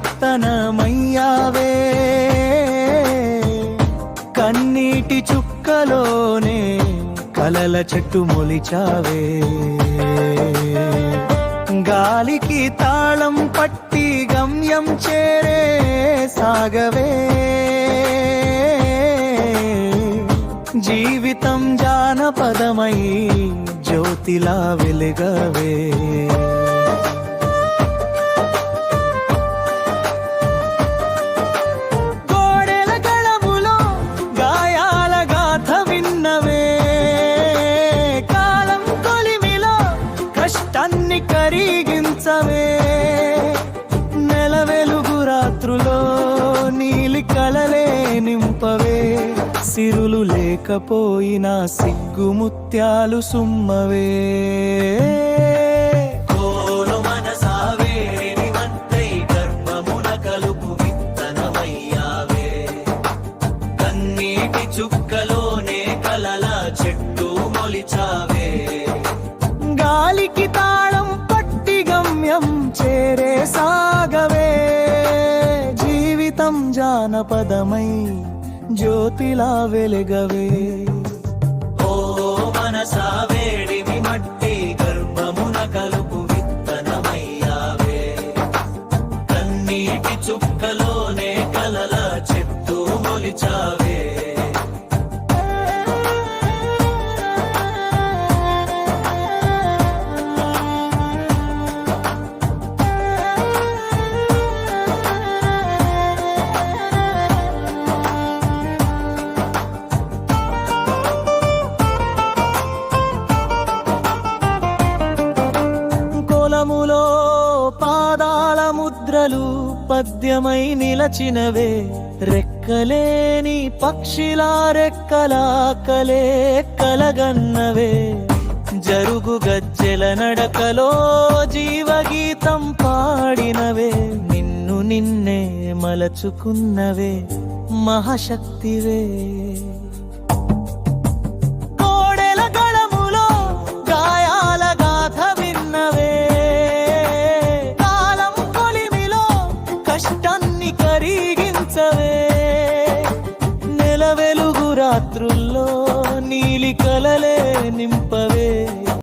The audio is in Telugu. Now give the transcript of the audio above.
విత్తనమయ్యావే, కన్నీటి చుక్కలోనే కలల చెట్టు మొలిచావే, గాలికి తాళం పట్టి గమ్యం చేరే సాగవే, జీవితం జానపదమై జ్యోతిలా వెలుగవే. గోడెల గళములో గాయాల గాథ విన్నవే, కాలం కొలిమిలో కష్టాన్ని కరిగించవే, నెల వెలుగు రాత్రులో నీలి కలలే నింపవే, సిరులు లేకపోయినా సిగ్గు ముత్యాలు సుమ్మవే. కోలు మనసావే నివంతై గర్భమున కలుపు విత్తనమయ్యావే, కన్నీటి చుక్కలోనే కలల చెట్టు మొలిచావే, గాలికి తాళం పట్టి గమ్యం చేరే సాగవే, జీవితం జానపదమై జ్యోతిలా వెలుగవే. ఓ మనసా వేడిమి మట్టి గర్భమున కలుపు విత్తనమయ్యావే, కన్నీటి చుక్కలోనే కలల చెట్టు మొలిచావే. పొలములో పాదాల ముద్రలు పద్యమై నిలచినవే, రెక్కలేని పక్షిలా రెక్కలా కలే కలగన్నవే, జరుగు గజ్జెల నడకలో జీవగీతం పాడినవే, నిన్ను నిన్నే మలచుకున్నవే మహాశక్తివే. నెల వెలుగు రాత్రుల్లో నీలి కలలే నింపవే,